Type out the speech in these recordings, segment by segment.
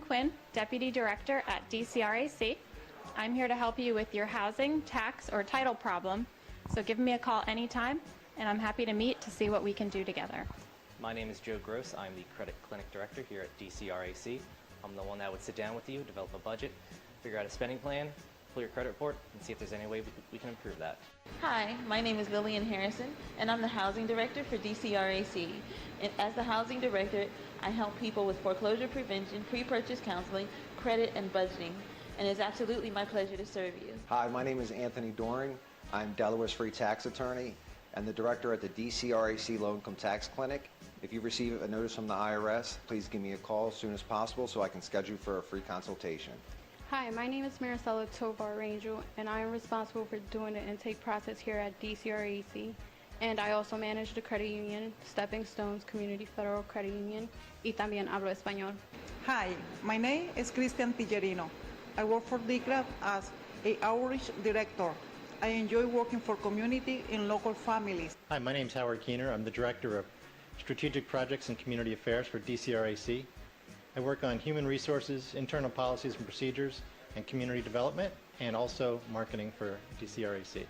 Quinn, Deputy Director at dcrac. I'm here to help you with your housing, tax, or title problem, so give me a call anytime, and I'm happy to meet to see what we can do together. My name is Joe Gross. I'm the Credit Clinic Director here at dcrac. I'm the one that would sit down with you, develop a budget, figure out a spending plan, pull your credit report, and see if there's any way we can improve that. Hi, my name is Lillian Harrison, and I'm the Housing Director for dcrac. And as the Housing Director, I help people with foreclosure prevention, pre-purchase counseling, credit, and budgeting. And it's absolutely my pleasure to serve you. Hi, my name is Anthony Doring. I'm Delaware's free tax attorney and the director at the dcrac Low Income Tax Clinic. If you receive a notice from the IRS, please give me a call as soon as possible so I can schedule you for a free consultation. Hi, my name is Maricela Tovar Rangel, and I am responsible for doing the intake process here at dcrac. And I also manage the credit union, Stepping Stones Community Federal Credit Union, y también hablo español. Hi, my name is Christian Tillerino. I work for dcrac as an outreach director. I enjoy working for community and local families. Hi, my name is Howard Keener. I'm the Director of Strategic Projects and Community Affairs for dcrac. I work on human resources, internal policies and procedures, and community development, and also marketing for dcrac.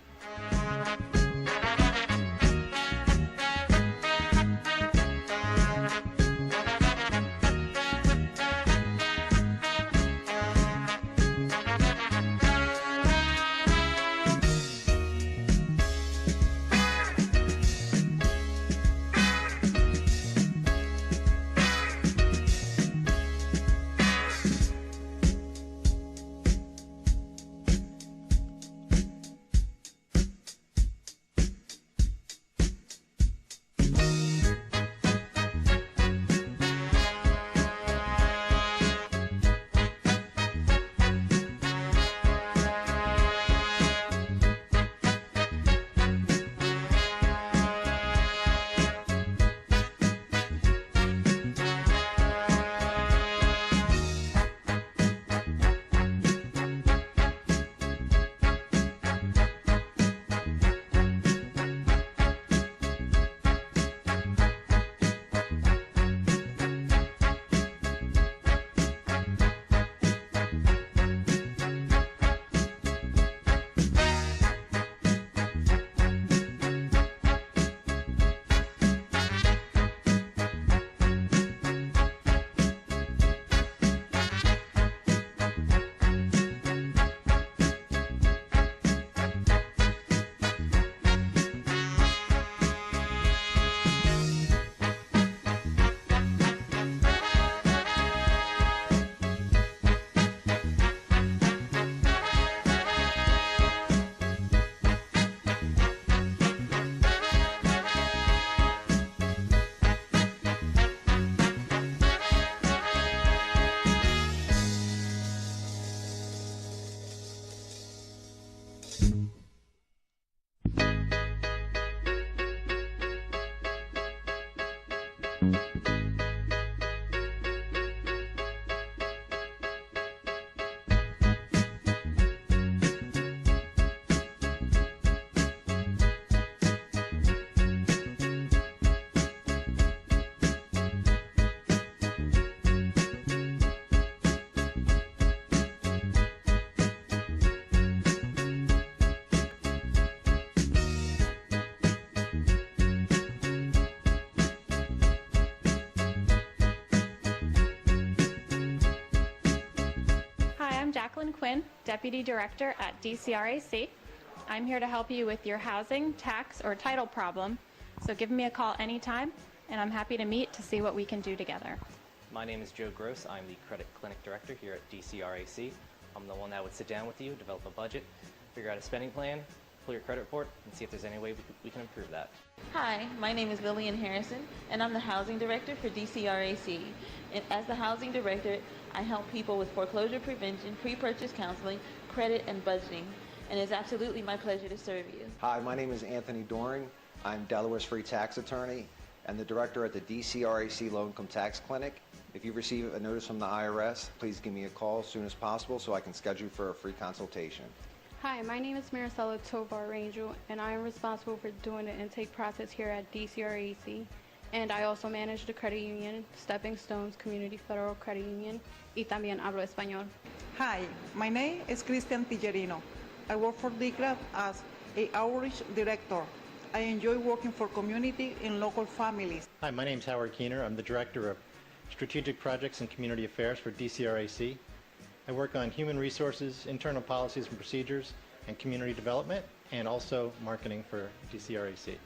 Quinn, Deputy Director at dcrac. I'm here to help you with your housing, tax, or title problem, so give me a call anytime, and I'm happy to meet to see what we can do together. My name is Joe Gross. I'm the Credit Clinic Director here at dcrac. I'm the one that would sit down with you, develop a budget, figure out a spending plan, pull your credit report, and see if there's any way we can improve that. Hi, my name is Lillian Harrison, and I'm the Housing Director for DCRAC. And as the Housing Director, I help people with foreclosure prevention, pre-purchase counseling, credit, and budgeting. And it's absolutely my pleasure to serve you. Hi, my name is Anthony Doring. I'm Delaware's free tax attorney and the director at the dcrac Low Income Tax Clinic. If you receive a notice from the IRS, please give me a call as soon as possible so I can schedule you for a free consultation. Hi, my name is Maricela Tovar Rangel, and I am responsible for doing the intake process here at DCRAC. And I also manage the credit union, Stepping Stones Community Federal Credit Union, y también hablo español. Hi, my name is Christian Tijerino. I work for dcrac as a outreach director. I enjoy working for community and local families. Hi, my name's Howard Keener. I'm the Director of Strategic Projects and Community Affairs for DCRAC. I work on human resources, internal policies and procedures, and community development, and also marketing for DCRAC.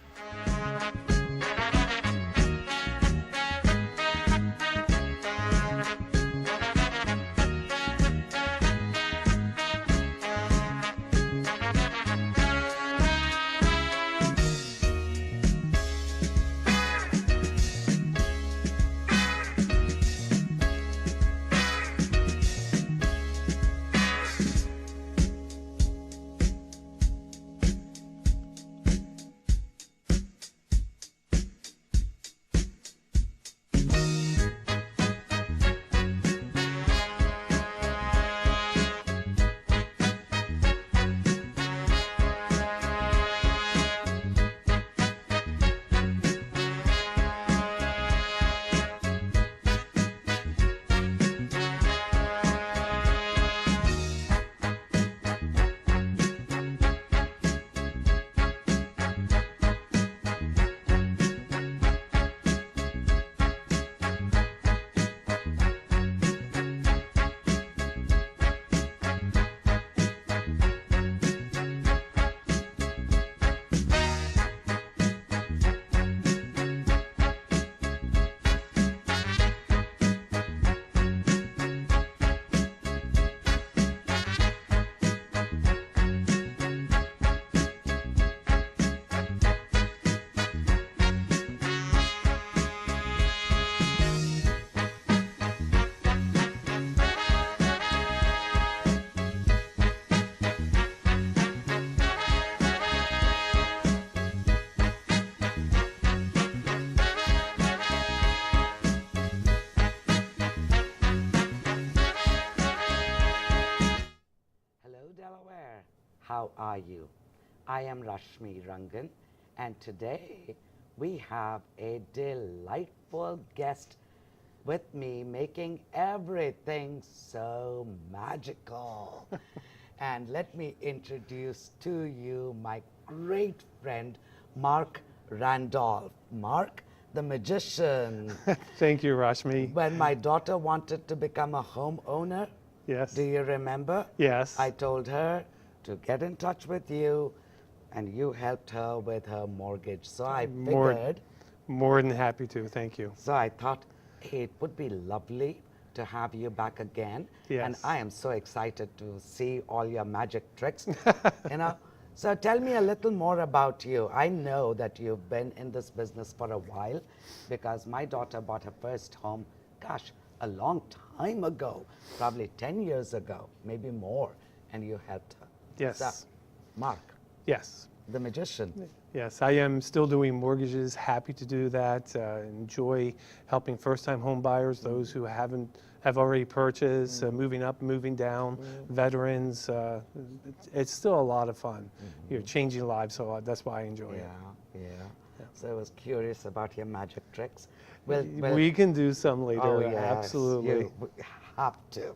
How are you? I am Rashmi Rangan, and today we have a delightful guest with me making everything so magical. And let me introduce to you my great friend, Mark Randolph. Mark, the magician. Thank you, Rashmi. When my daughter wanted to become a homeowner, Yes. do you remember? Yes. I told her to get in touch with you, and you helped her with her mortgage. So I figured. More than happy to. Thank you. So I thought, hey, it would be lovely to have you back again. Yes. And I am so excited to see all your magic tricks. You know. So tell me a little more about you. I know that you've been in this business for a while, because my daughter bought her first home, gosh, a long time ago, probably 10 years ago, maybe more, and you helped her. Yes. So, Mark, Yes. the magician. Yes, I am still doing mortgages, happy to do that. Enjoy helping first-time home buyers, those who have already purchased, moving up, moving down, veterans. It's still a lot of fun. You're changing lives, so that's why I enjoy it. Yeah. So I was curious about your magic tricks. We can do some later, Oh, yes, absolutely. You have to.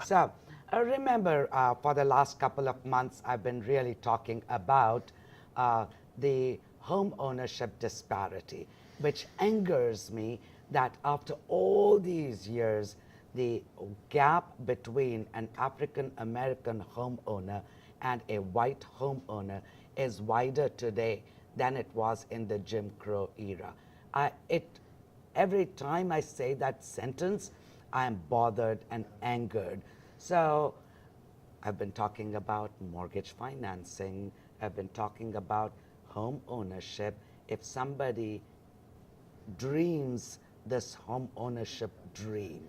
So, remember, for the last couple of months, I've been really talking about the home ownership disparity, which angers me that after all these years, the gap between an African American homeowner and a white homeowner is wider today than it was in the Jim Crow era. Every time I say that sentence, I am bothered and angered. So I've been talking about mortgage financing, have been talking about home ownership. If somebody dreams this home ownership dream,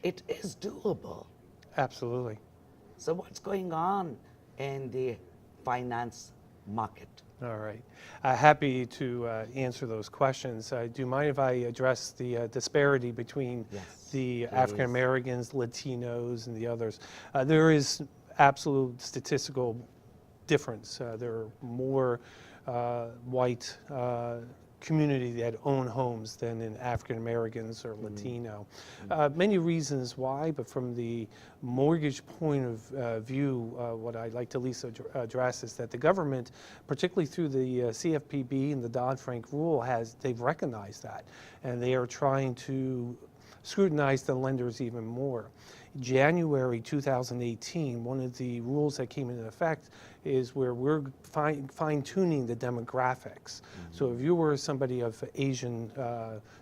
it is doable. Absolutely. So what's going on in the finance market? All right. Happy to answer those questions. Do you mind if I address the disparity between Yes, the please. African Americans, Latinos, and the others? There is absolute statistical difference. There are more white community that own homes than in African Americans or Latino. Many reasons why, but from the mortgage point of view, what I'd like to at least address is that the government, particularly through the CFPB and the Dodd-Frank rule, they've recognized that, and they are trying to scrutinize the lenders even more. January 2018, one of the rules that came into effect is where we're fine-tuning the demographics. So if you were somebody of Asian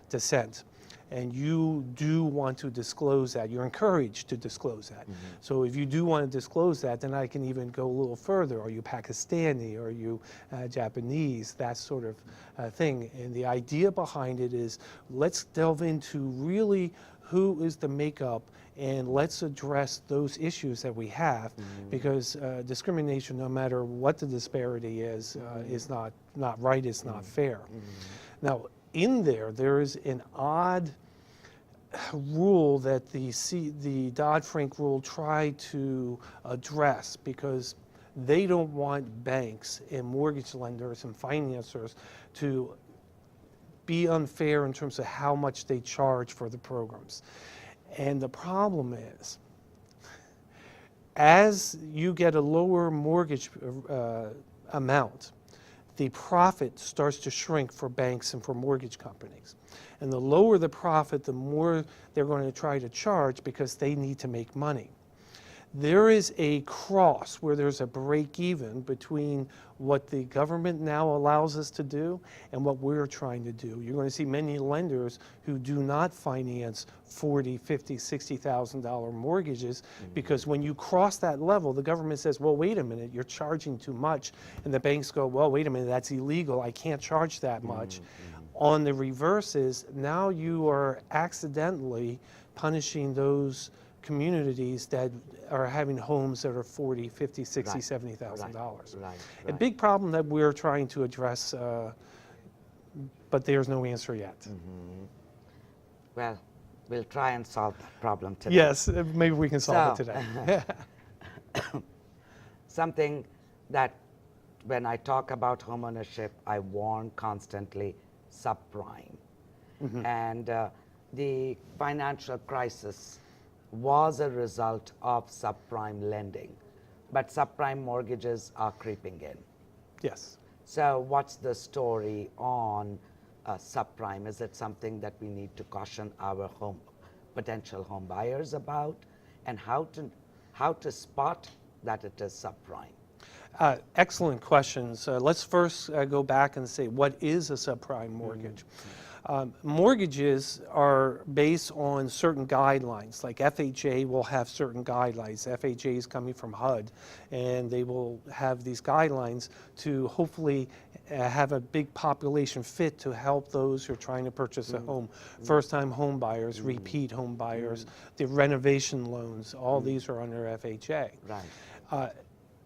descent and you do want to disclose that, you're encouraged to disclose that. So if you do want to disclose that, then I can even go a little further. Are you Pakistani? Are you Japanese? That sort of thing. And the idea behind it is, let's delve into really who is the makeup, and let's address those issues that we have, because discrimination, no matter what the disparity is not right, it's not fair. Now, in there is an odd rule that the Dodd-Frank rule tried to address, because they don't want banks and mortgage lenders and financiers to be unfair in terms of how much they charge for the programs. And the problem is, as you get a lower mortgage amount, the profit starts to shrink for banks and for mortgage companies. And the lower the profit, the more they're going to try to charge, because they need to make money. There is a cross where there's a break even between what the government now allows us to do and what we're trying to do. You're going to see many lenders who do not finance $40,000, $50,000, $60,000 mortgages, because when you cross that level, the government says, well, wait a minute, you're charging too much. And the banks go, well, wait a minute, that's illegal. I can't charge that much. On the reverse is, now you are accidentally punishing those communities that are having homes that are $40,000, $50,000, $60,000, $70,000. A big problem that we're trying to address, but there's no answer yet. Well, we'll try and solve that problem today. Yes, maybe we can solve it today. Something that, when I talk about homeownership, I warn constantly: subprime. And the financial crisis was a result of subprime lending, but subprime mortgages are creeping in. Yes. So what's the story on subprime? Is it something that we need to caution our potential home buyers about, and how to spot that it is subprime? Excellent questions. Let's first go back and say, what is a subprime mortgage? Mortgages are based on certain guidelines, like FHA will have certain guidelines. FHA is coming from HUD, and they will have these guidelines to hopefully have a big population fit to help those who are trying to purchase a home. First-time home buyers, repeat home buyers, the renovation loans, all these are under FHA. Right.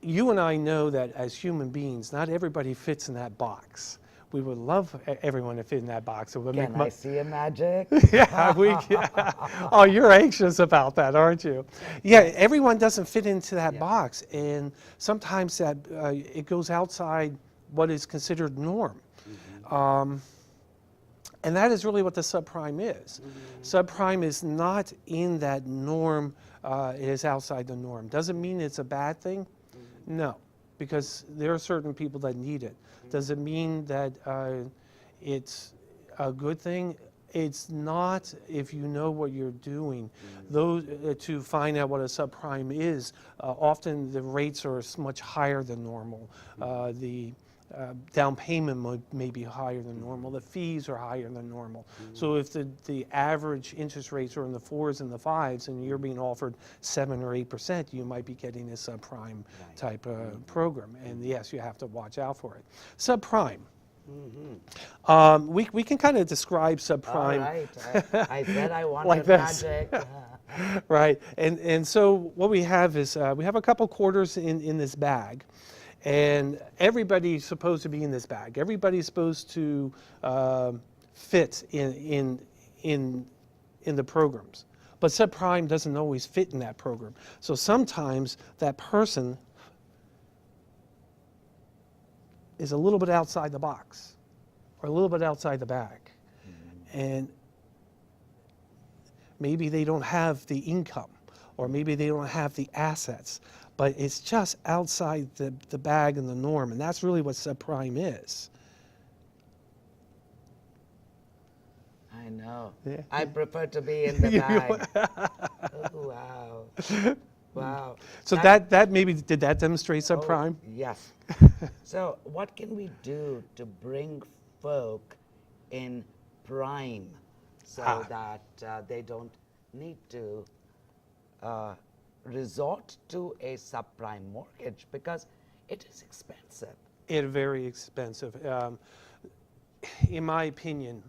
You and I know that as human beings, not everybody fits in that box. We would love everyone to fit in that box. It would Can I see a magic? Yeah. Oh, you're anxious about that, aren't you? Yeah, everyone doesn't fit into that box, and sometimes that it goes outside what is considered norm. And that is really what the subprime is. Subprime is not in that norm, it is outside the norm. Doesn't mean it's a bad thing? No, because there are certain people that need it. Does it mean that it's a good thing? It's not, if you know what you're doing. Those to find out what a subprime is, often the rates are much higher than normal. The down payment may be higher than normal. The fees are higher than normal. So if the average interest rates are in the 4s and the 5s and you're being offered 7 or 8%, you might be getting a subprime type program. And yes, you have to watch out for it. Subprime. We can kind of describe subprime. All right. I said I wanted Like this. magic. Right, and so what we have is we have a couple quarters in this bag, and everybody's supposed to be in this bag. Everybody's supposed to fit in the programs, but subprime doesn't always fit in that program. So sometimes that person is a little bit outside the box, or a little bit outside the bag, and maybe they don't have the income, or maybe they don't have the assets, but it's just outside the bag and the norm, and that's really what subprime is. I know. Yeah. I prefer to be in the bag. Oh, wow. Wow. So that maybe, did that demonstrate subprime? Oh, yes. So what can we do to bring folk in prime so that they don't need to resort to a subprime mortgage, because it is expensive. It's very expensive. In my opinion,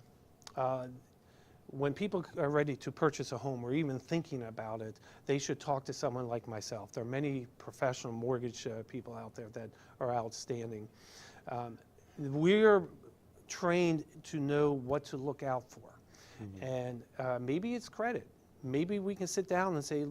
when people are ready to purchase a home or even thinking about it, they should talk to someone like myself. There are many professional mortgage people out there that are outstanding. We're trained to know what to look out for. And maybe it's credit. Maybe we can sit down and say,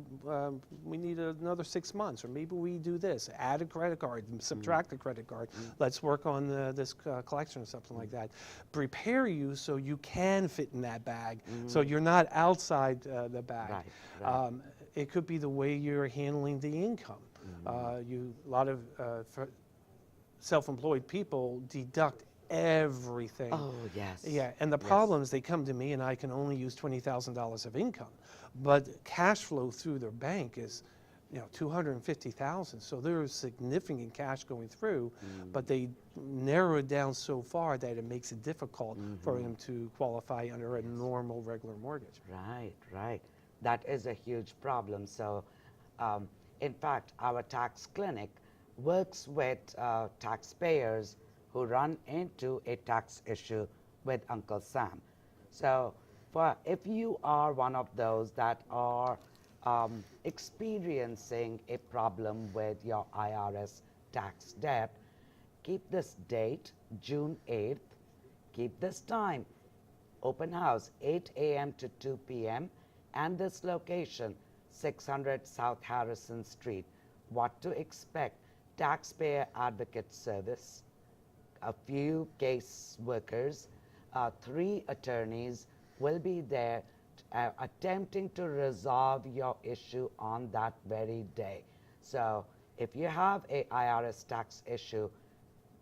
we need another 6 months, or maybe we do this, add a credit card, subtract a credit card. Let's work on this collection or something like that. Prepare you so you can fit in that bag, so you're not outside the bag. Right. It could be the way you're handling the income. A lot of self-employed people deduct everything. Oh, yes. Yeah, and the problem is they come to me and I can only use $20,000 of income, but cash flow through their bank is, $250,000. So there's significant cash going through, but they narrow it down so far that it makes it difficult for them to qualify under a normal, regular mortgage. Right. That is a huge problem. So, in fact, our tax clinic works with taxpayers who run into a tax issue with Uncle Sam. So if you are one of those that are experiencing a problem with your IRS tax debt, keep this date, June 8th, keep this time. Open house, 8 a.m. to 2 p.m. and this location, 600 South Harrison Street. What to expect? Taxpayer advocate service, a few case workers, 3 attorneys will be there attempting to resolve your issue on that very day. So if you have a IRS tax issue,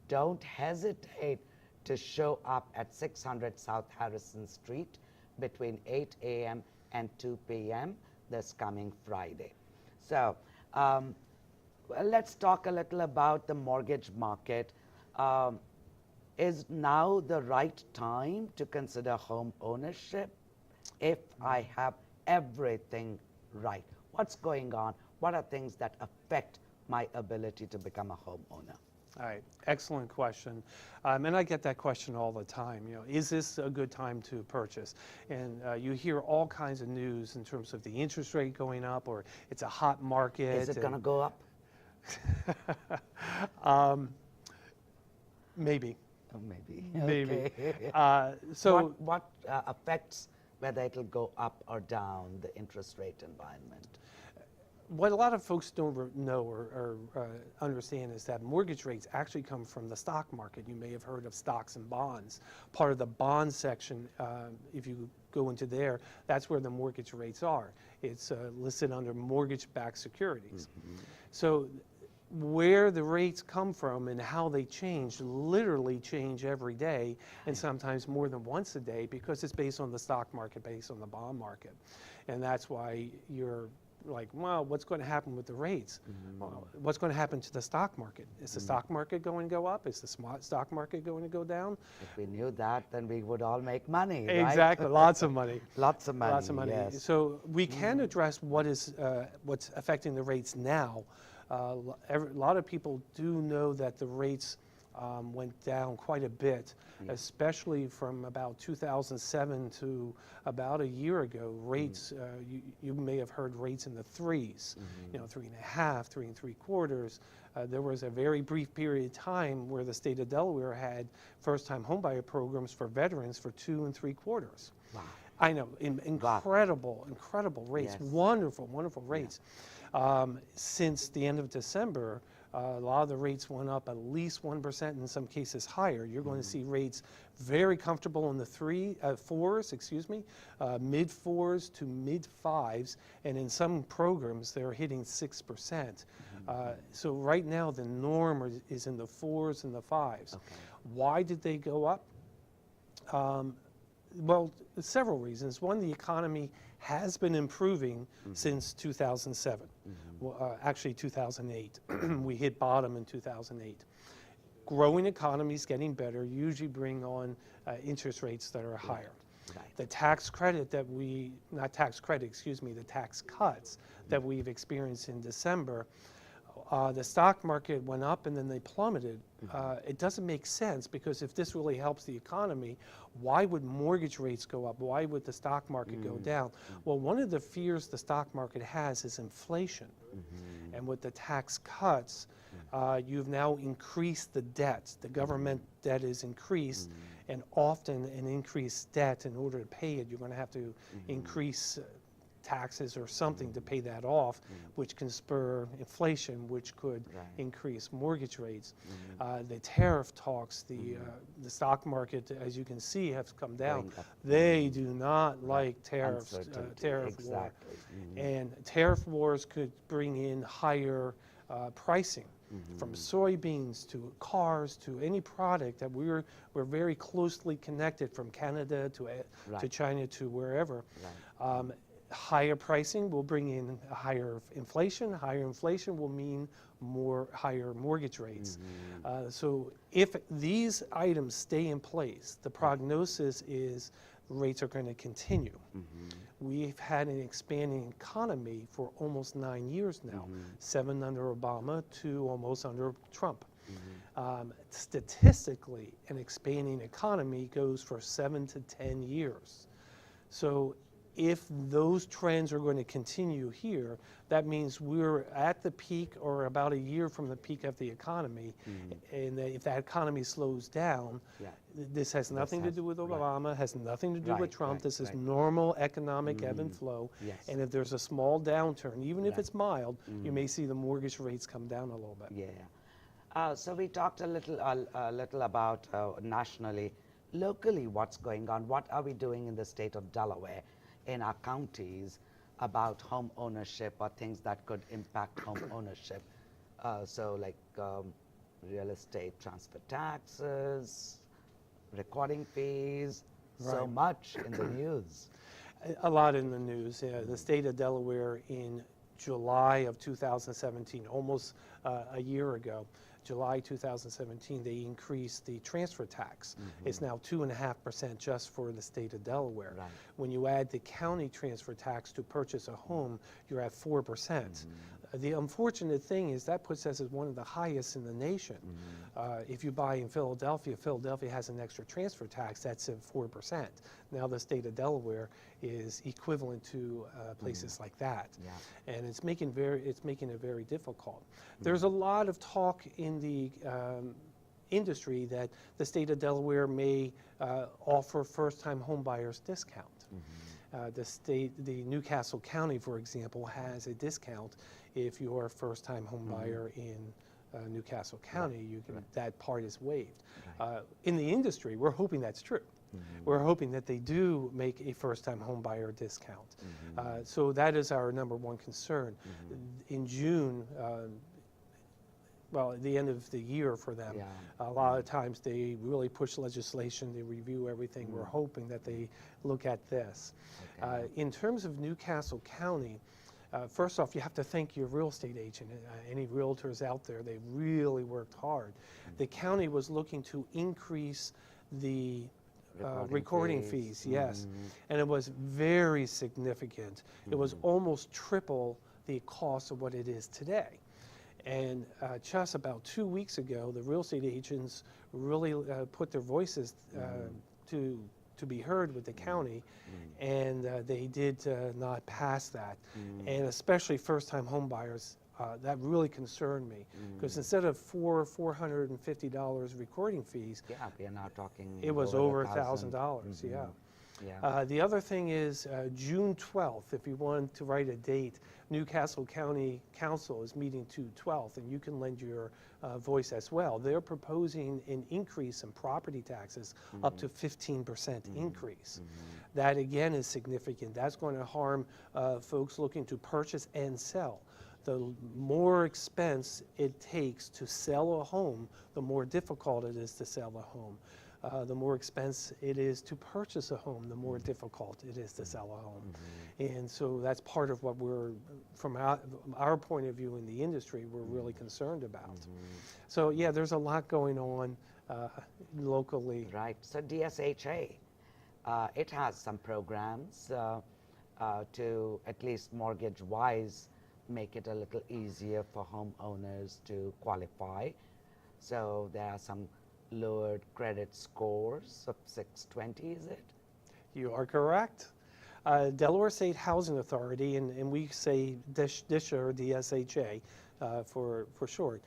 don't hesitate to show up at 600 South Harrison Street between 8 a.m. and 2 p.m. this coming Friday. So let's talk a little about the mortgage market. Is now the right time to consider home ownership if I have everything right? What's going on? What are things that affect my ability to become a homeowner? All right, excellent question. And I get that question all the time. Is this a good time to purchase? And you hear all kinds of news in terms of the interest rate going up, or it's a hot market. Is it going to go up? Maybe. Oh, maybe. Maybe. Okay. So what affects whether it'll go up or down the interest rate environment? what a lot of folks don't know or understand is that mortgage rates actually come from the stock market. You may have heard of stocks and bonds. Part of the bond section, if you go into there, that's where the mortgage rates are. It's listed under mortgage-backed securities. Mm-hmm. So where the rates come from and how they change literally change every day, and sometimes more than once a day, because it's based on the stock market, based on the bond market. And that's why like, well, what's going to happen with the rates? Well, what's going to happen to the stock market? Is the stock market going to go up? Is the stock market going to go down? If we knew that, then we would all make money, right? Exactly, lots of money. Lots of money. Lots of money. Yes. So we can address what's affecting the rates now. A lot of people do know that the rates went down quite a bit, especially from about 2007 to about a year ago. Rates, you may have heard rates in the threes, 3.5, 3 3/4. There was a very brief period of time where the state of Delaware had first-time homebuyer programs for veterans for 2 3/4. Wow. I know, incredible rates, Yes. wonderful rates. Since the end of December, a lot of the rates went up at least 1%, in some cases higher. You're going to see rates very comfortable in the fours, mid fours to mid fives, and in some programs they're hitting 6%. So right now the norm is in the fours and the fives. Okay. Why did they go up? Well, several reasons. One, the economy has been improving since 2007. Well, actually 2008. We hit bottom in 2008. Growing economies getting better usually bring on interest rates that are higher. Right. The tax credit that the tax cuts that we've experienced in December, the stock market went up and then they plummeted. It doesn't make sense, because if this really helps the economy, why would mortgage rates go up? Why would the stock market go down? Well, one of the fears the stock market has is inflation. And with the tax cuts, you've now increased the debt. The government debt is increased, and often an increased debt, in order to pay it, you're going to have to increase taxes or something to pay that off, which can spur inflation, which could increase mortgage rates. The tariff talks, the stock market, as you can see, has come down. They do not like tariffs, tariff war. And tariff wars could bring in higher pricing. From soybeans to cars to any product that we're very closely connected, from Canada to China to wherever. Higher pricing will bring in higher inflation. Higher inflation will mean higher mortgage rates. So if these items stay in place, the prognosis is rates are going to continue. We've had an expanding economy for almost 9 years now, 7 under Obama, 2 almost under Trump. Statistically, an expanding economy goes for 7 to 10 years. So if those trends are going to continue here, that means we're at the peak or about a year from the peak of the economy. And if that economy slows down, this has nothing to do with Obama, has nothing to do with Trump. This is normal economic ebb and flow. And if there's a small downturn, even if it's mild, you may see the mortgage rates come down a little bit. So we talked a little about nationally. Locally, what's going on? What are we doing in the state of Delaware, in our counties, about home ownership or things that could impact home ownership? So like real estate transfer taxes, recording fees, so much in the news. A lot in the news. The state of Delaware in July of 2017, almost a year ago, July 2017, they increased the transfer tax. It's now 2.5% just for the state of Delaware. When you add the county transfer tax to purchase a home, you're at 4%. The unfortunate thing is that puts us as one of the highest in the nation. If you buy in Philadelphia, Philadelphia has an extra transfer tax that's at 4%. Now the state of Delaware is equivalent to places like that, and it's making it very difficult. There's a lot of talk in the industry that the state of Delaware may offer first-time home buyers discount. The Newcastle County, for example, has a discount if you're a first-time home buyer in Newcastle County. That part is waived. In the industry, we're hoping that's true. We're hoping that they do make a first-time home buyer discount. So that is our number one concern. In June, well, at the end of the year for them, a lot of times they really push legislation, they review everything. We're hoping that they look at this. In terms of Newcastle County, First off, you have to thank your real estate agent. Any realtors out there, they really worked hard. The county was looking to increase the recording fees, yes. And it was very significant. It was almost triple the cost of what it is today. And just about 2 weeks ago, the real estate agents really put their voices to be heard with the county, and they did not pass that. And especially first-time home buyers, that really concerned me, because instead of $450 recording fees, Yeah, we are now talking. it was over $1,000. Yeah. Yeah. The other thing is June 12th, if you want to write a date, Newcastle County Council is meeting 2/12, and you can lend your voice as well. They're proposing an increase in property taxes up to 15% increase. That again is significant. That's going to harm folks looking to purchase and sell. The more expense it takes to sell a home, the more difficult it is to sell a home. The more expense it is to purchase a home, the more difficult it is to sell a home. And so that's part of what we're, from our point of view in the industry, we're really concerned about. So yeah, there's a lot going on locally. Right. So DSHA, it has some programs to, at least mortgage-wise, make it a little easier for homeowners to qualify. So there are some lowered credit scores of 620, is it? You are correct. Delaware State Housing Authority, and we say DSHA or DSHA for short,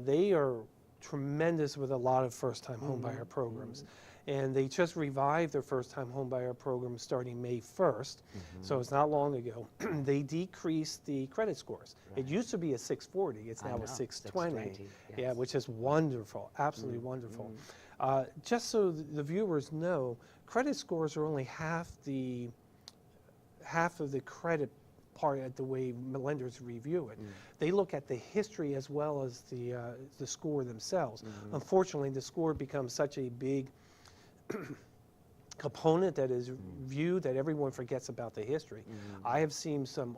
they are tremendous with a lot of first-time homebuyer programs. And they just revived their first-time homebuyer program starting May 1st, so it's not long ago. They decreased the credit scores. It used to be a 640, it's now a 620. Yes. Yeah, which is wonderful, absolutely wonderful. Just so the viewers know, credit scores are only half of the credit part at the way lenders review it. They look at the history as well as the score themselves. Unfortunately, the score becomes such a big component that is viewed that everyone forgets about the history. I have seen some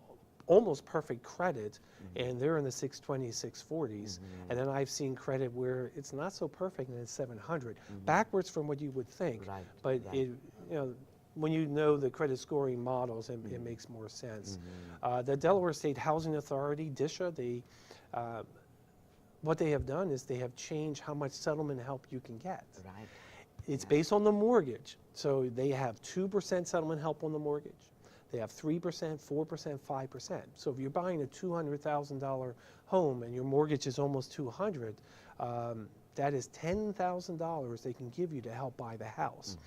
almost perfect credit, and they're in the 620s, 640s, and then I've seen credit where it's not so perfect and it's 700, backwards from what you would think. Right, But right. it, when you know the credit scoring models, it makes more sense. The Delaware State Housing Authority, DSHA, what they have done is they have changed how much settlement help you can get. Right. It's based on the mortgage. So they have 2% settlement help on the mortgage. They have 3%, 4%, 5%. So if you're buying a $200,000 home and your mortgage is almost $200,000, that is $10,000 they can give you to help buy the house.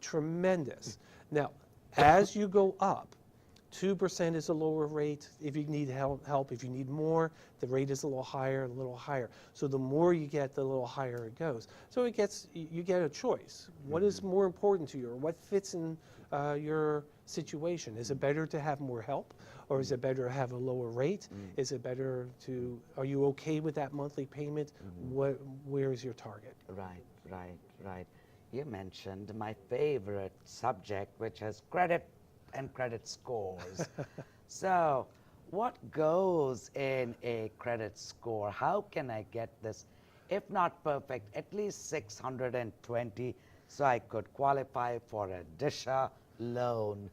Tremendous. Now, as you go up, 2% is a lower rate. If you need help, if you need more, the rate is a little higher, a little higher. So the more you get, the little higher it goes. So you get a choice. What is more important to you, or what fits in your situation? Is it better to have more help, or is it better to have a lower rate? Is it better to, are you okay with that monthly payment? Where is your target? Right. You mentioned my favorite subject, which is credit and credit scores. So what goes in a credit score? How can I get this, if not perfect, at least 620, so I could qualify for a DSHA loan?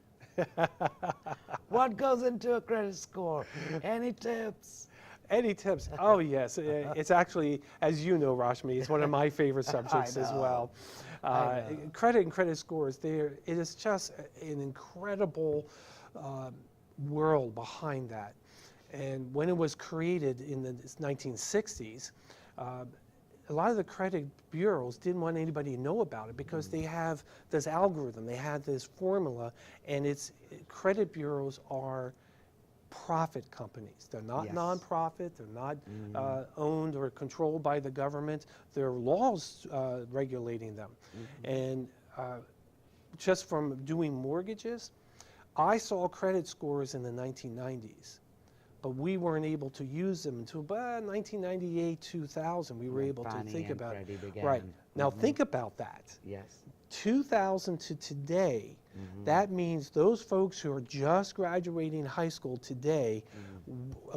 What goes into a credit score? Any tips? Any tips? Oh, yes. It's actually, as you know, Rashmi, it's one of my favorite subjects as well. Credit and credit scores, it is just an incredible world behind that. And when it was created in the 1960s, a lot of the credit bureaus didn't want anybody to know about it because they have this algorithm, they had this formula, and credit bureaus are profit companies. They're not nonprofit, they're not owned or controlled by the government. There are laws regulating them. And just from doing mortgages, I saw credit scores in the 1990s but we weren't able to use them until about 1998, 2000. We were When able to Fannie think and about it. Freddie began. Right. Now think about that. Yes. 2000 to today, that means those folks who are just graduating high school today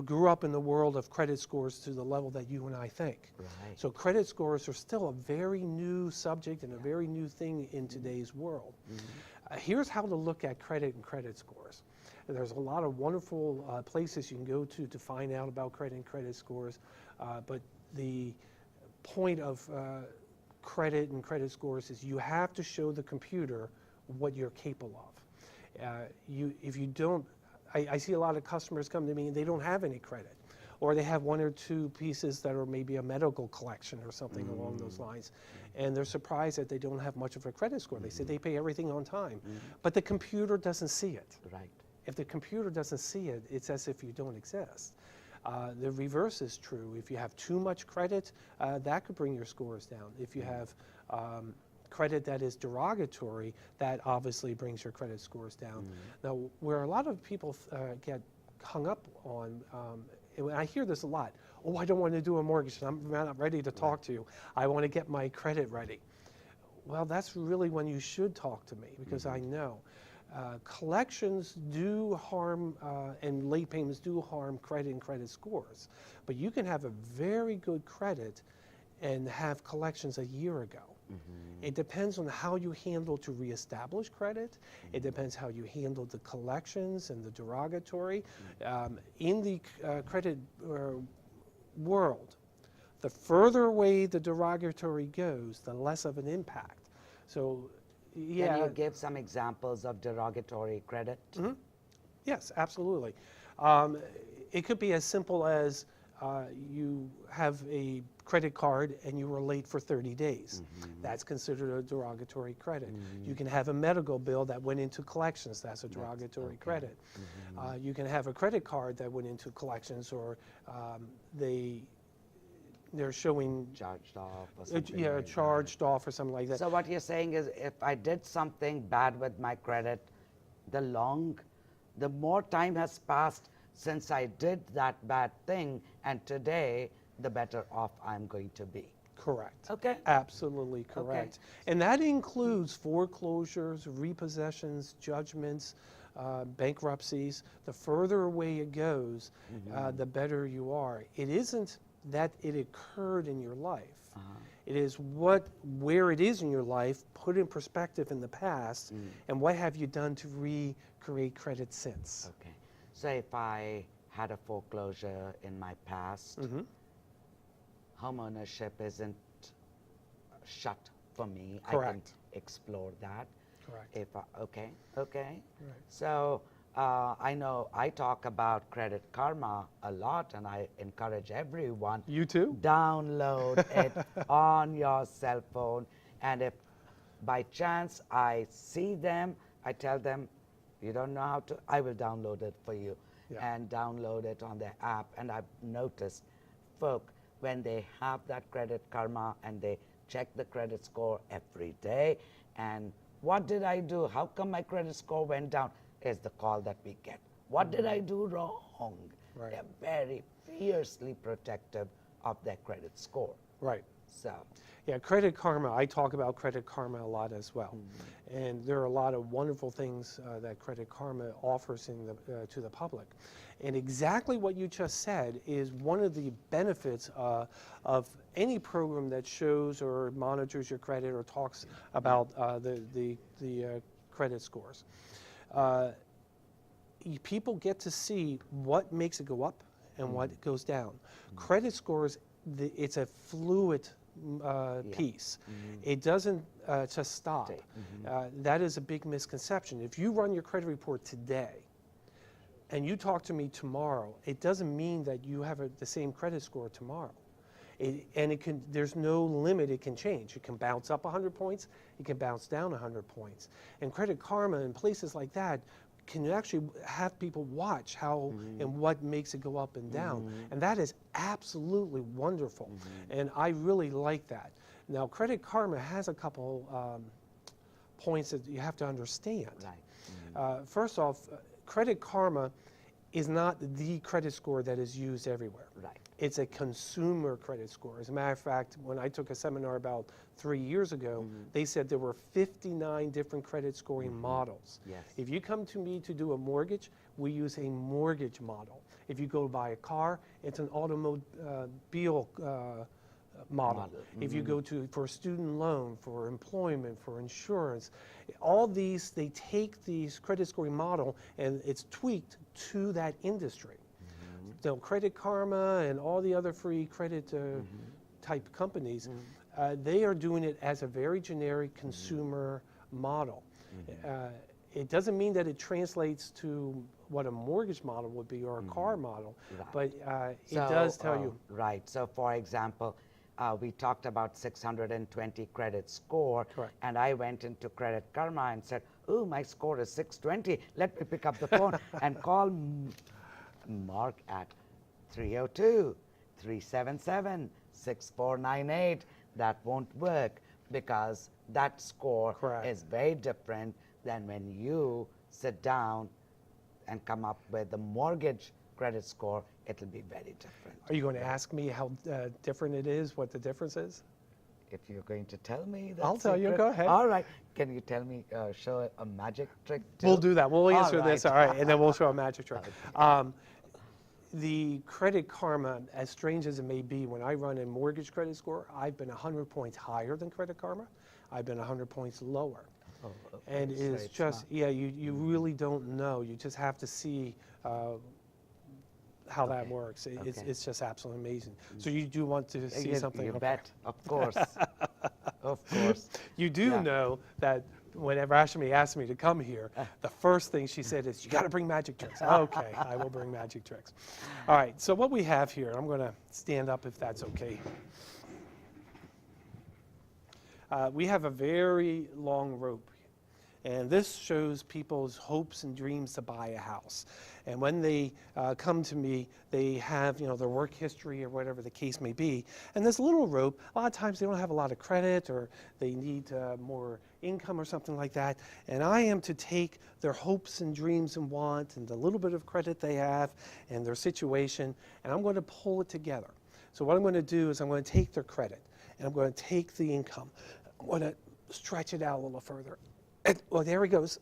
grew up in the world of credit scores to the level that you and I think. Right. So credit scores are still a very new subject and a very new thing in today's world. Here's how to look at credit and credit scores. There's a lot of wonderful places you can go to find out about credit and credit scores, but the point of credit and credit scores is you have to show the computer what you're capable of. If you don't, I see a lot of customers come to me and they don't have any credit, or they have one or two pieces that are maybe a medical collection or something along those lines, and they're surprised that they don't have much of a credit score. They say they pay everything on time, but the computer doesn't see it. Right. If the computer doesn't see it, it's as if you don't exist. The reverse is true. If you have too much credit, that could bring your scores down. If you have credit that is derogatory, that obviously brings your credit scores down. Now, where a lot of people get hung up on, and I hear this a lot, oh, I don't want to do a mortgage, I'm not ready to talk to you. I want to get my credit ready. Well, that's really when you should talk to me, because I know. Collections do harm, and late payments do harm credit and credit scores. But you can have a very good credit and have collections a year ago. It depends on how you handle to reestablish credit. It depends how you handle the collections and the derogatory. In the credit world, the further away the derogatory goes, the less of an impact. So, yeah. Can you give some examples of derogatory credit? Yes, absolutely. It could be as simple as you have a credit card and you were late for 30 days. That's considered a derogatory credit. You can have a medical bill that went into collections. That's a derogatory credit. You can have a credit card that went into collections, or they're showing Charged off or something yeah, like charged off or something like that. So what you're saying is, if I did something bad with my credit, the more time has passed since I did that bad thing, and today, the better off I'm going to be. Correct. Okay. Absolutely correct. And that includes foreclosures, repossessions, judgments, bankruptcies. The further away it goes, the better you are. It isn't that it occurred in your life. It is where it is in your life, put in perspective in the past, and what have you done to recreate credit since. Okay. So if I had a foreclosure in my past, homeownership isn't shut for me. Correct. I can explore that. Correct. If okay. So I know I talk about Credit Karma a lot, and I encourage everyone. You too? Download it on your cell phone, and if by chance I see them, I tell them, you don't know how to, I will download it for you, and download it on their app. And I've noticed folk, when they have that Credit Karma and they check the credit score every day, and what did I do? How come my credit score went down? Is the call that we get. What did I do wrong? Right. They're very fiercely protective of their credit score. Right. So, yeah, Credit Karma, I talk about Credit Karma a lot as well. And there are a lot of wonderful things that Credit Karma offers to the public. And exactly what you just said is one of the benefits of any program that shows or monitors your credit or talks about the credit scores. People get to see what makes it go up and what goes down. Credit scores, it's a fluid piece. It doesn't just stop. That is a big misconception. If you run your credit report today and you talk to me tomorrow, it doesn't mean that you have the same credit score tomorrow. There's no limit, it can change. It can bounce up 100 points, it can bounce down 100 points. And Credit Karma and places like that can actually have people watch how and what makes it go up and down. And that is absolutely wonderful. And I really like that. Now, Credit Karma has a couple points that you have to understand. right. First off, Credit Karma is not the credit score that is used everywhere. Right. It's a consumer credit score. As a matter of fact, when I took a seminar about 3 years ago, they said there were 59 different credit scoring models. Yes. If you come to me to do a mortgage, we use a mortgage model. If you go buy a car, it's an automobile model. If you go to for a student loan, for employment, for insurance, all these, they take these credit scoring model and it's tweaked to that industry. So Credit Karma and all the other free credit type companies, they are doing it as a very generic consumer model. It doesn't mean that it translates to what a mortgage model would be or a car model, but it does tell you. Right. So, for example, we talked about 620 credit score, Correct. and I went into Credit Karma and said, "Oh, my score is 620. Let me pick up the phone and call Mark at 302-377-6498. That won't work because that score Correct. is very different than when you sit down and come up with the mortgage credit score. It'll be very different. Are you going to ask me how different it is, what the difference is? If you're going to tell me that I'll tell you. secret- Go ahead. All right. Can you tell me, show a magic trick too? We'll do that. We'll All answer this, right. all right, and then we'll show a magic trick. The Credit Karma, as strange as it may be, when I run a mortgage credit score, I've been 100 points higher than Credit Karma. I've been 100 points lower. Oh, And so it's just, not- yeah, you really don't know. You just have to see how that Okay. works. It's, Okay. it's just absolutely amazing. So you do want to see You- something. You okay. bet, of course. Of course. You do Yeah. know that whenever Ashmi asked me to come here, the first thing she said is, "You got to bring magic tricks." Okay, I will bring magic tricks. All right, so what we have here, I'm going to stand up if that's okay. We have a very long rope, and this shows people's hopes and dreams to buy a house. And when they come to me, they have, their work history or whatever the case may be. And this little rope, a lot of times they don't have a lot of credit or they need more income or something like that. And I am to take their hopes and dreams and wants and the little bit of credit they have and their situation, and I'm going to pull it together. So what I'm going to do is I'm going to take their credit and I'm going to take the income. I'm going to stretch it out a little further. And, well, there he goes.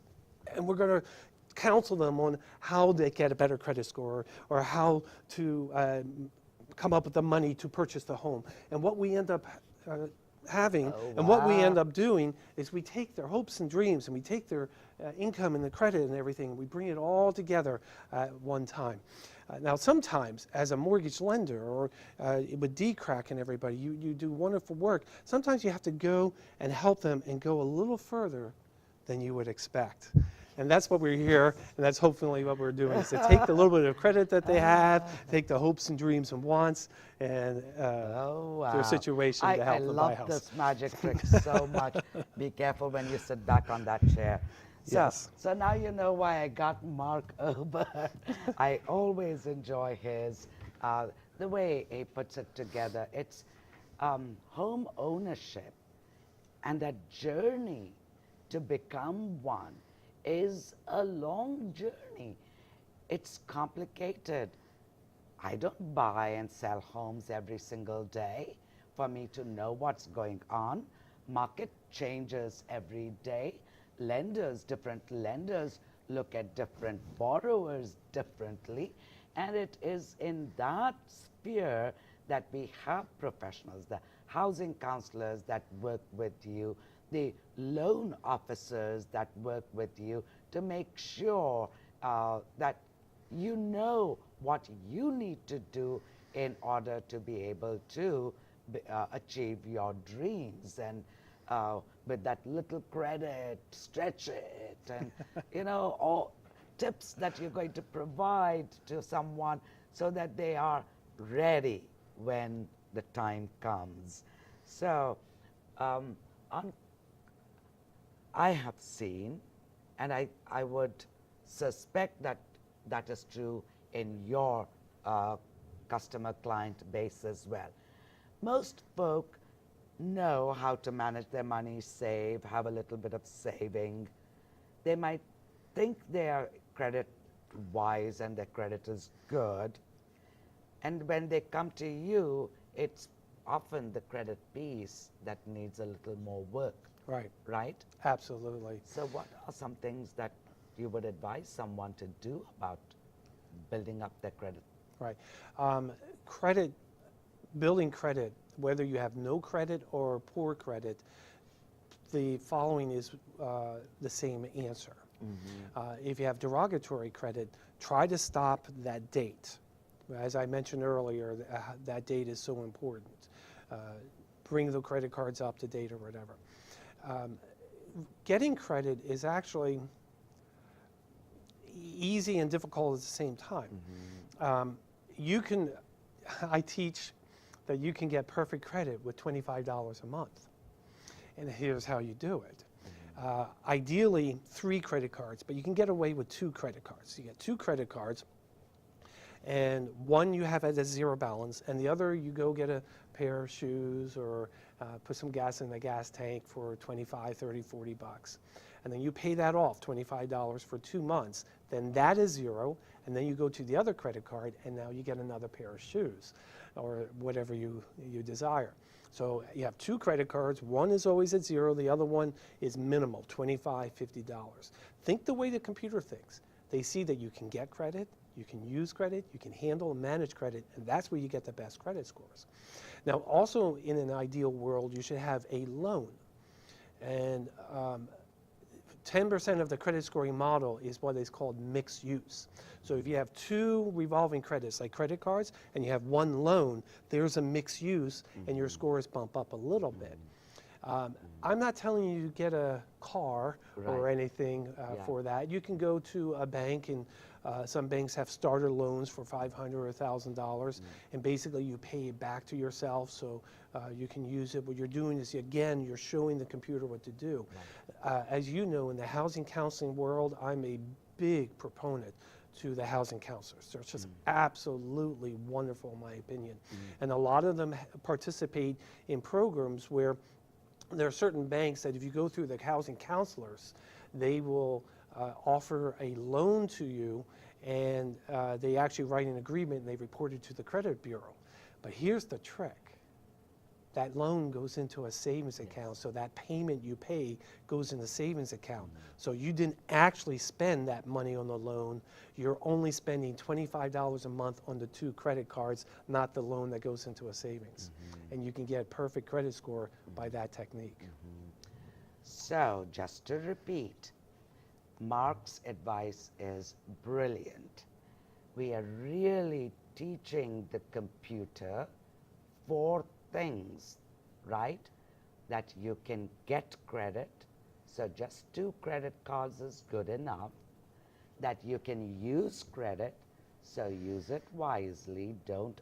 And we're going to counsel them on how they get a better credit score or how to come up with the money to purchase the home. And what we end up having and what we end up doing is we take their hopes and dreams and we take their income and the credit and everything, and we bring it all together at one time. Now, sometimes as a mortgage lender or with dcrac and everybody, you do wonderful work. Sometimes you have to go and help them and go a little further than you would expect. And that's what we're here, and that's hopefully what we're doing, is to take the little bit of credit that they have, take the hopes and dreams and wants, and their situation to help them buy a house. I love this magic trick so much. Be careful when you sit back on that chair. Yes. So now you know why I got Mark over. I always enjoy his, the way he puts it together. It's home ownership and that journey to become one is a long journey. It's complicated. I don't buy and sell homes every single day for me to know what's going on. Market changes every day. Different lenders look at different borrowers differently, and it is in that sphere that we have professionals, the housing counselors that work with you, the loan officers that work with you to make sure that you know what you need to do in order to be able to achieve your dreams. And with that little credit, stretch it, and all tips that you're going to provide to someone so that they are ready when the time comes. So I have seen, and I would suspect that that is true in your customer client base as well. Most folk know how to manage their money, save, have a little bit of saving. They might think their credit wise and their credit is good. And when they come to you, it's often the credit piece that needs a little more work, Right. right? Absolutely. So what are some things that you would advise someone to do about building up their credit? Right. Credit, building credit, whether you have no credit or poor credit, the following is the same answer. If you have derogatory credit, try to stop that date. As I mentioned earlier, that date is so important. Bring the credit cards up to date or whatever. Getting credit is actually easy and difficult at the same time. I teach that you can get perfect credit with $25 a month. And here's how you do it. Ideally, 3 credit cards, but you can get away with 2 credit cards. You get 2 credit cards, and one you have at a 0 balance, and the other you go get a pair of shoes or put some gas in the gas tank for 25, 30, 40 bucks. And then you pay that off, $25 for 2 months. Then that is 0, and then you go to the other credit card, and now you get another pair of shoes or whatever you desire. So you have 2 credit cards. One is always at 0. The other one is minimal, $25, $50. Think the way the computer thinks. They see that you can get credit, you can use credit, you can handle and manage credit, and that's where you get the best credit scores. Now, also in an ideal world, you should have a loan. And 10% of the credit scoring model is what is called mixed use. So if you have 2 revolving credits, like credit cards, and you have 1 loan, there's a mixed use, and your scores bump up a little bit. I'm not telling you to get a car or anything for that. You can go to a bank, and some banks have starter loans for $500 or $1,000, and basically you pay it back to yourself, so you can use it. What you're doing is, again, you're showing the computer what to do. As you know, in the housing counseling world, I'm a big proponent to the housing counselors. They're just absolutely wonderful, in my opinion. And a lot of them participate in programs where there are certain banks that if you go through the housing counselors, they will offer a loan to you, and they actually write an agreement and they report it to the credit bureau. But here's the trick. That loan goes into a savings account, so that payment you pay goes in the savings account. So you didn't actually spend that money on the loan. You're only spending $25 a month on the 2 credit cards, not the loan that goes into a savings. And you can get perfect credit score by that technique. So just to repeat, Mark's advice is brilliant. We are really teaching the computer 4 things, right? That you can get credit, so just 2 credit cards is good enough. That you can use credit, so use it wisely, don't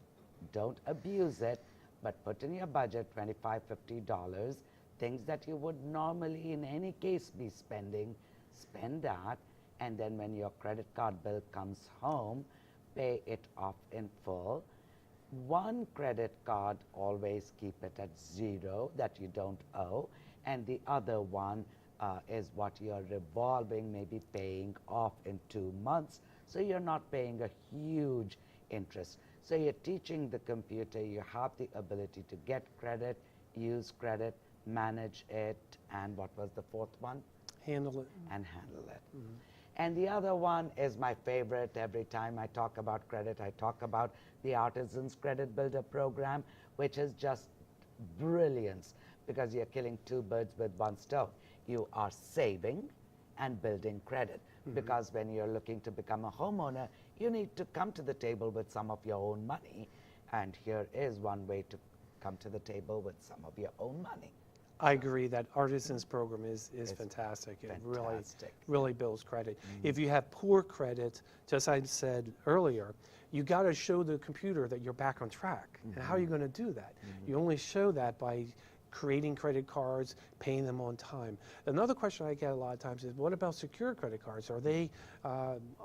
abuse it, but put in your budget $25, $50, things that you would normally in any case be spending, spend that, and then when your credit card bill comes home, pay it off in full. 1 credit card, always keep it at 0 that you don't owe, and the other one is what you're revolving, maybe paying off in 2 months, so you're not paying a huge interest. So you're teaching the computer you have the ability to get credit, use credit, manage it, and what was the 4th one? Handle it. And handle it. And the other one is my favorite. Every time I talk about credit, I talk about the Artisans Credit Builder program, which is just brilliance because you're killing 2 birds with 1 stone. You are saving and building credit because when you're looking to become a homeowner, you need to come to the table with some of your own money. And here is one way to come to the table with some of your own money. I agree that Artisans program is fantastic. It really builds credit. If you have poor credit, just as I said earlier, you got to show the computer that you're back on track. And how are you going to do that? You only show that by creating credit cards, paying them on time. Another question I get a lot of times is, what about secure credit cards? Are they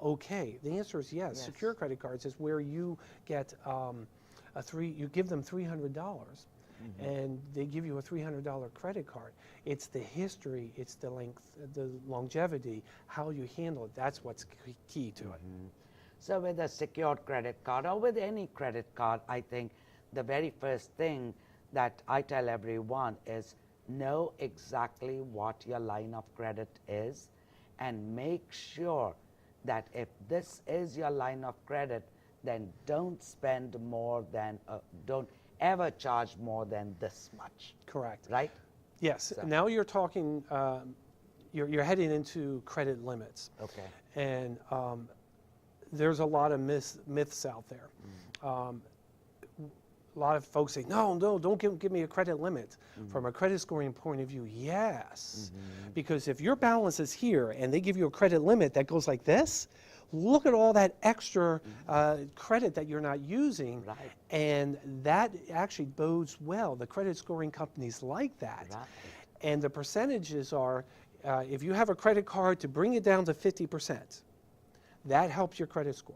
okay? The answer is yes. Secure credit cards is where you get you give them $300. and they give you a $300 credit card. It's the history, it's the length, the longevity, how you handle it. That's what's key to it. So with a secured credit card or with any credit card, I think the very first thing that I tell everyone is know exactly what your line of credit is and make sure that if this is your line of credit, then don't spend more than, don't ever charge more than this much. Correct. Right? Yes. So- Now you're talking, you're heading into credit limits. Okay. And there's a lot of myths out there. A lot of folks say, no, don't give me a credit limit. From a credit scoring point of view, yes. Because if your balance is here and they give you a credit limit that goes like this, look at all that extra credit that you're not using. Right. And that actually bodes well. The credit scoring companies like that. Right. And the percentages are, if you have a credit card, to bring it down to 50%. That helps your credit score.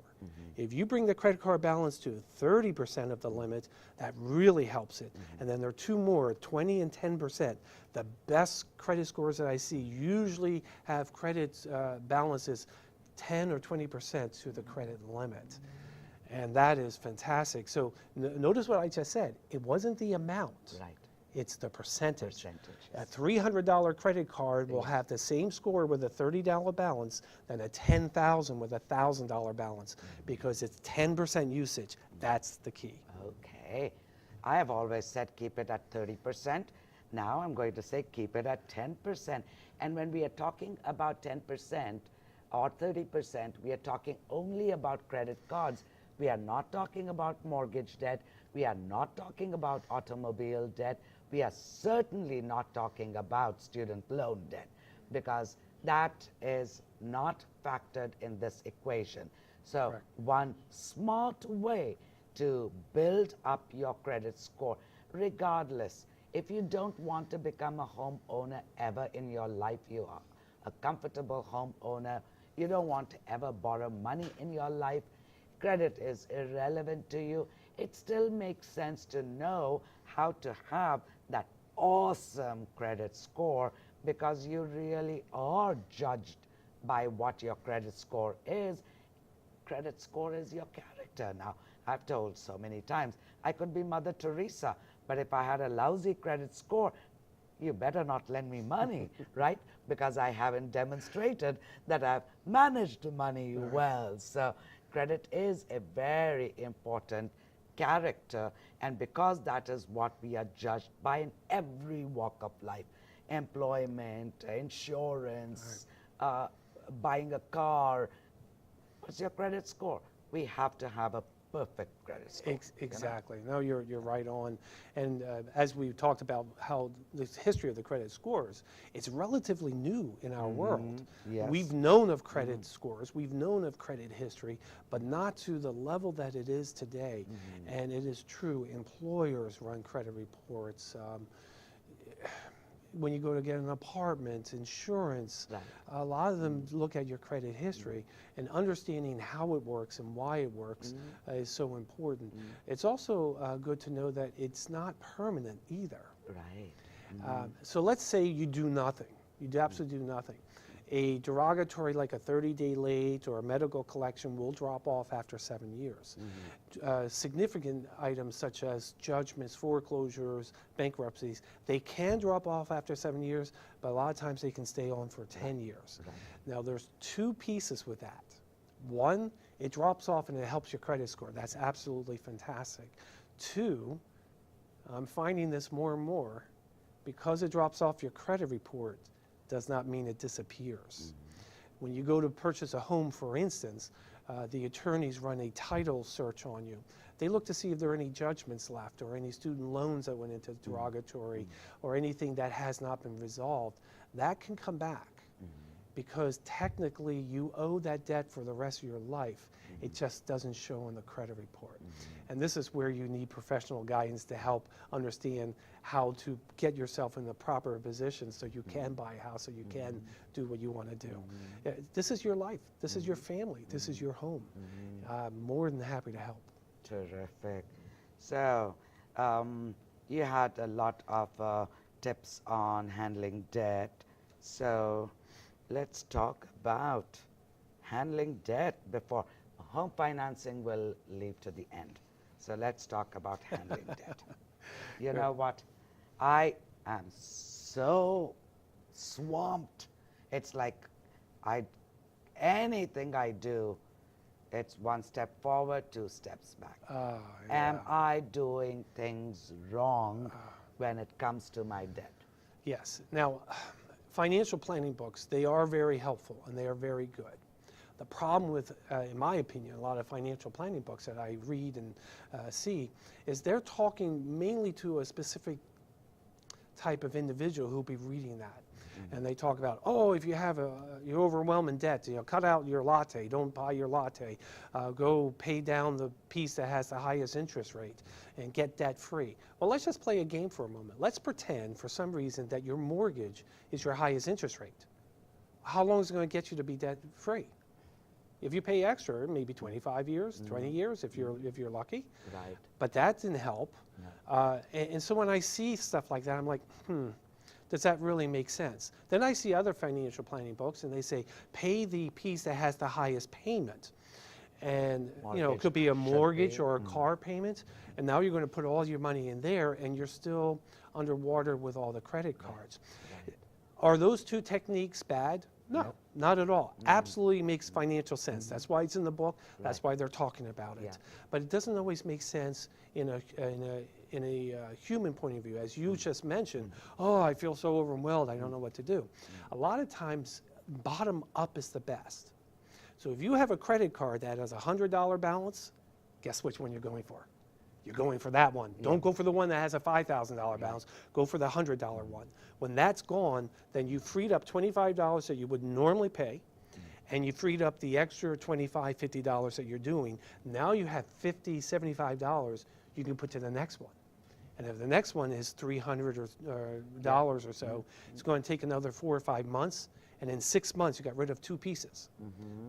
If you bring the credit card balance to 30% of the limit, that really helps it. And then there are two more, 20 and 10%. The best credit scores that I see usually have credit balances 10 or 20% to the credit limit. And that is fantastic. So notice what I just said. It wasn't the amount. Right. It's the percentage. Percentage, A yes. $300 credit card will have the same score with a $30 balance than a $10,000 with a $1,000 balance because it's 10% usage. That's the key. Okay. I have always said keep it at 30%. Now I'm going to say keep it at 10%. And when we are talking about 10% or 30%, we are talking only about credit cards. We are not talking about mortgage debt. We are not talking about automobile debt. We are certainly not talking about student loan debt because that is not factored in this equation. So Correct. one smart way to build up your credit score, regardless, if you don't want to become a homeowner ever in your life, you are a comfortable homeowner, you don't want to ever borrow money in your life, credit is irrelevant to you, it still makes sense to know how to have that awesome credit score because you really are judged by what your credit score is. Credit score is your character. Now, I've told so many times, I could be Mother Teresa, but if I had a lousy credit score, you better not lend me money, right? Because I haven't demonstrated that I've managed money well. So credit is a very important character, and because that is what we are judged by in every walk of life, employment, insurance, buying a car, what's your credit score? We have to have a perfect credit score. Exactly. No, you're right on. And as we've talked about how the history of the credit scores, it's relatively new in our world. Yes. We've known of credit scores, we've known of credit history, but not to the level that it is today. And it is true, employers run credit reports. When you go to get an apartment, insurance, Right. a lot of them look at your credit history, and understanding how it works and why it works is so important. It's also good to know that it's not permanent either. Right. So let's say you do nothing. You do absolutely do nothing. A derogatory like a 30-day late or a medical collection will drop off after 7 years. Significant items such as judgments, foreclosures, bankruptcies, they can drop off after 7 years, but a lot of times they can stay on for 10 years. Right. Now there's two pieces with that. One, it drops off and it helps your credit score. That's absolutely fantastic. Two, I'm finding this more and more, because it drops off your credit report does not mean it disappears. When you go to purchase a home, for instance, the attorneys run a title search on you. They look to see if there are any judgments left or any student loans that went into derogatory or anything that has not been resolved. That can come back because technically you owe that debt for the rest of your life. It just doesn't show on the credit report. And this is where you need professional guidance to help understand how to get yourself in the proper position so you can buy a house, so you can do what you want to do. This is your life. This is your family. This is your home. More than happy to help. Terrific. So, you had a lot of tips on handling debt. So let's talk about handling debt before home financing will leave to the end. So let's talk about handling debt. You know what? I am so swamped. It's like anything I do, it's one step forward, two steps back. Am I doing things wrong when it comes to my debt? Yes. Now, financial planning books, they are very helpful and they are very good. The problem with, in my opinion, a lot of financial planning books that I read and see is they're talking mainly to a specific type of individual who'll be reading that. And they talk about, oh, if you have you're overwhelmed in debt, cut out your latte, don't buy your latte, go pay down the piece that has the highest interest rate and get debt free. Well, let's just play a game for a moment. Let's pretend for some reason that your mortgage is your highest interest rate. How long is it going to get you to be debt free? If you pay extra, maybe 25 years, 20 years if you're lucky. Right. But that didn't help. No. And so when I see stuff like that, I'm like, does that really make sense? Then I see other financial planning books and they say, pay the piece that has the highest payment. And it could be a mortgage or a car payment. And now you're going to put all your money in there and you're still underwater with all the credit cards. Right. Are those two techniques bad? No, not at all. Absolutely makes financial sense. That's why it's in the book. That's why they're talking about it. But it doesn't always make sense in a human point of view. As you just mentioned, oh, I feel so overwhelmed, I don't know what to do. A lot of times, bottom up is the best. So if you have a credit card that has a $100 balance, guess which one you're going for? You're going for that one. Don't go for the one that has a $5,000 balance. Go for the $100 one. When that's gone, then you freed up $25 that you would normally pay, and you freed up the extra $25, $50 that you're doing. Now you have $50, $75 you can put to the next one. And if the next one is $300 or so, it's going to take another 4 or 5 months, and in 6 months you got rid of 2 pieces.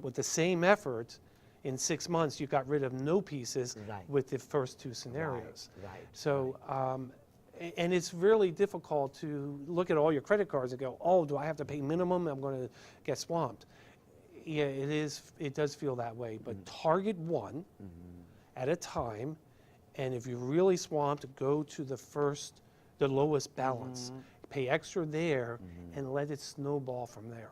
With the same effort, in 6 months, you got rid of no pieces with the first 2 scenarios. So, and it's really difficult to look at all your credit cards and go, oh, do I have to pay minimum? I'm going to get swamped. Yeah, it is. It does feel that way. But target one at a time, and if you're really swamped, go to the lowest balance. Pay extra there, and let it snowball from there.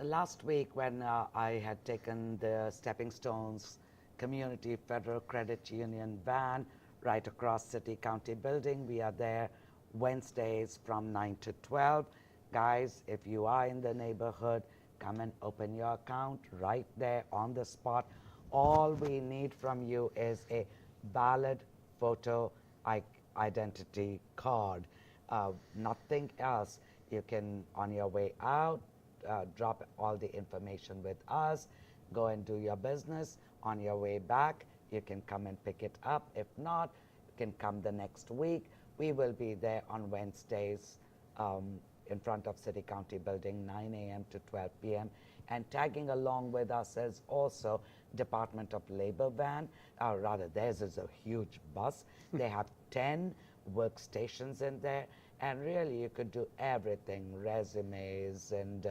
Last week when I had taken the Stepping Stones Community Federal Credit Union van right across City County Building, we are there Wednesdays from 9 to 12. Guys, if you are in the neighborhood, come and open your account right there on the spot. All we need from you is a valid photo identity card. Nothing else. You can, on your way out, drop all the information with us, go and do your business. On your way back, you can come and pick it up. If not, you can come the next week. We will be there on Wednesdays in front of City County Building, 9 a.m. to 12 p.m. And tagging along with us is also Department of Labor van. Rather, theirs is a huge bus. They have 10 workstations in there. And really, you could do everything, resumes and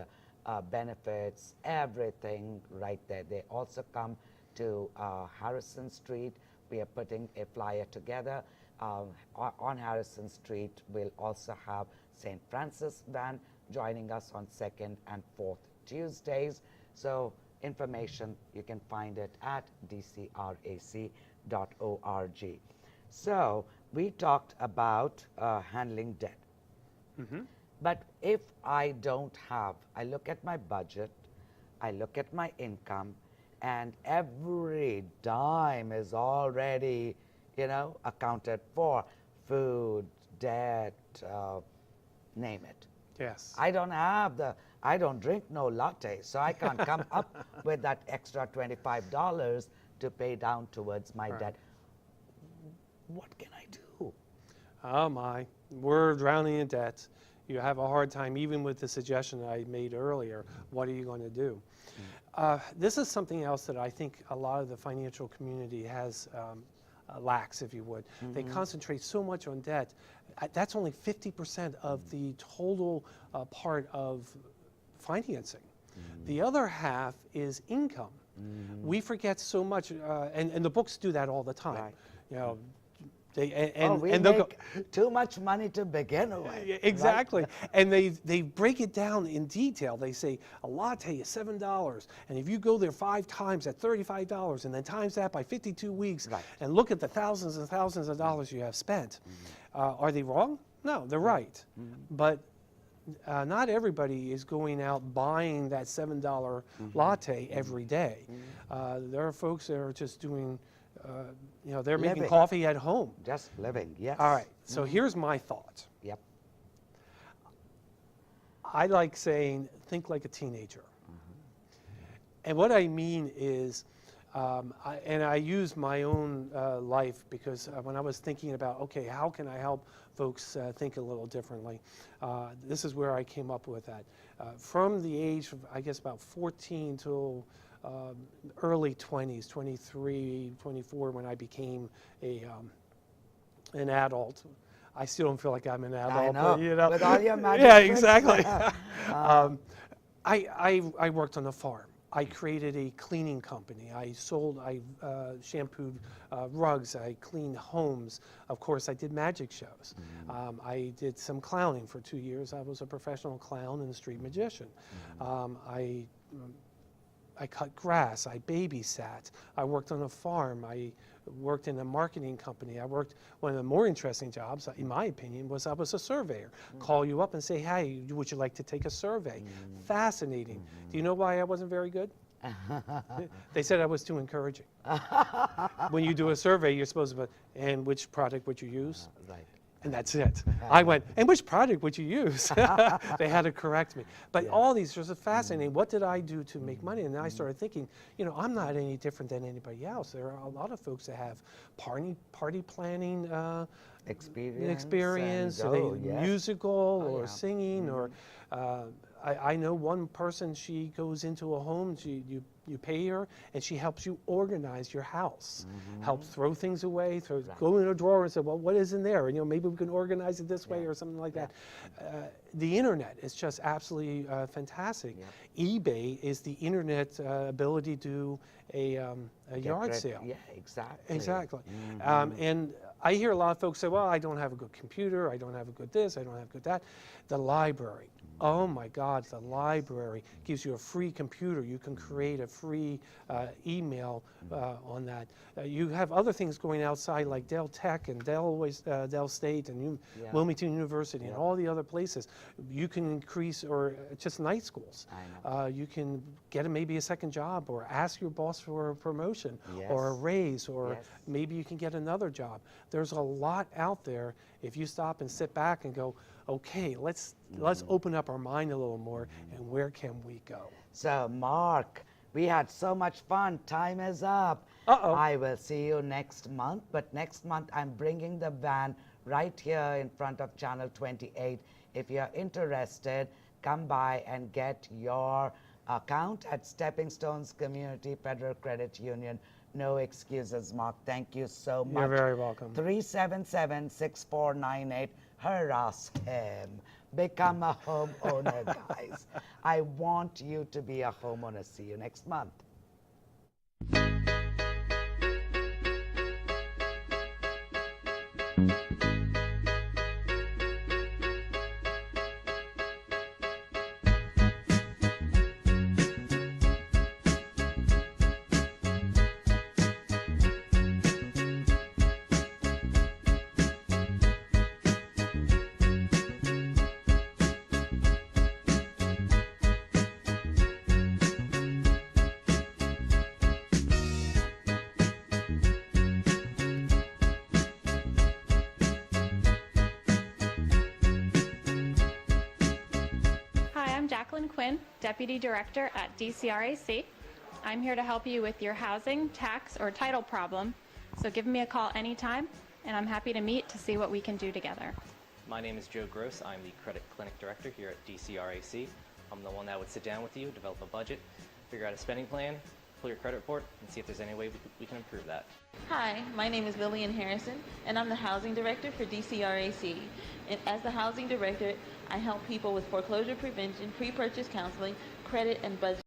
benefits, everything right there. They also come to Harrison Street. We are putting a flyer together. On Harrison Street, we'll also have St. Francis van joining us on 2nd and 4th Tuesdays. So information, you can find it at dcrac.org. So we talked about handling debt. But if I don't have, I look at my budget, I look at my income, and every dime is already, accounted for. Food, debt, name it. Yes. I don't drink no latte, so I can't come up with that extra $25 to pay down towards my debt. What can I do? Oh my, we're drowning in debt. You have a hard time even with the suggestion I made earlier. What are you going to do? This is something else that I think a lot of the financial community has lax, if you would. They concentrate so much on debt. That's only 50% of the total part of financing. The other half is income. We forget so much, and the books do that all the time. Right. You know, we and they'll go, make too much money to begin with. exactly. And they break it down in detail. They say a latte is $7, and if you go there 5 times at $35, and then times that by 52 weeks, Right. and look at the thousands and thousands of dollars you have spent, are they wrong? No, they're right. But not everybody is going out buying that $7 latte every day. There are folks that are just doing, they're making Living. coffee at home. Just living, yes. All right, so here's my thought. Yep. I like saying, think like a teenager. And what I mean is, I use my own life because when I was thinking about, okay, how can I help folks think a little differently, this is where I came up with that. From the age of, I guess, about 14 till early 20s, 23, 24, when I became an adult. I still don't feel like I'm an adult. I know, But, with all your magic yeah, tricks. exactly. I worked on a farm. I created a cleaning company. I shampooed rugs. I cleaned homes. Of course, I did magic shows. I did some clowning for 2 years. I was a professional clown and a street magician. I cut grass. I babysat. I worked on a farm. I worked in a marketing company. One of the more interesting jobs, in my opinion, was I was a surveyor. Call you up and say, hey, would you like to take a survey? Fascinating. Do you know why I wasn't very good? They said I was too encouraging. When you do a survey, you're supposed to put, and which product would you use? Right. And that's it. I went, and which product would you use? They had to correct me. But all these are fascinating. What did I do to make money? And then I started thinking, I'm not any different than anybody else. There are a lot of folks that have party planning experience, and musical or singing, or I know one person, she goes into a home, you pay her, and she helps you organize your house, helps throw things away, go in a drawer and say, well, what is in there? And maybe we can organize it this way or something like that. The internet is just absolutely fantastic. eBay is the internet ability to do a yard sale. Yeah, exactly. Exactly. And I hear a lot of folks say, well, I don't have a good computer, I don't have a good this, I don't have a good that. The library. Oh my God, the library gives you a free computer. You can create a free email on that. You have other things going outside like Dell Tech and Dell State and Wilmington University and all the other places. You can increase, or just night schools. You can get maybe a second job, or ask your boss for a promotion or a raise, or maybe you can get another job. There's a lot out there if you stop and sit back and go, okay, let's open up our mind a little more, and where can we go? So, Mark, we had so much fun. Time is up. I will see you next month, but next month I'm bringing the van right here in front of Channel 28. If you're interested, come by and get your account at Stepping Stones Community Federal Credit Union. No excuses, Mark. Thank you so much. You're very welcome. 377-6498. Harass him. Become a homeowner, guys. I want you to be a homeowner. See you next month. Quinn, Deputy Director at DCRAC. I'm here to help you with your housing, tax, or title problem. So give me a call anytime, and I'm happy to meet to see what we can do together. My name is Joe Gross. I'm the Credit Clinic Director here at DCRAC. I'm the one that would sit down with you, develop a budget, figure out a spending plan, pull your credit report, and see if there's any way we can improve that. Hi, my name is Lillian Harrison, and I'm the Housing Director for DCRAC. And as the Housing Director, I help people with foreclosure prevention, pre-purchase counseling, credit, and budget.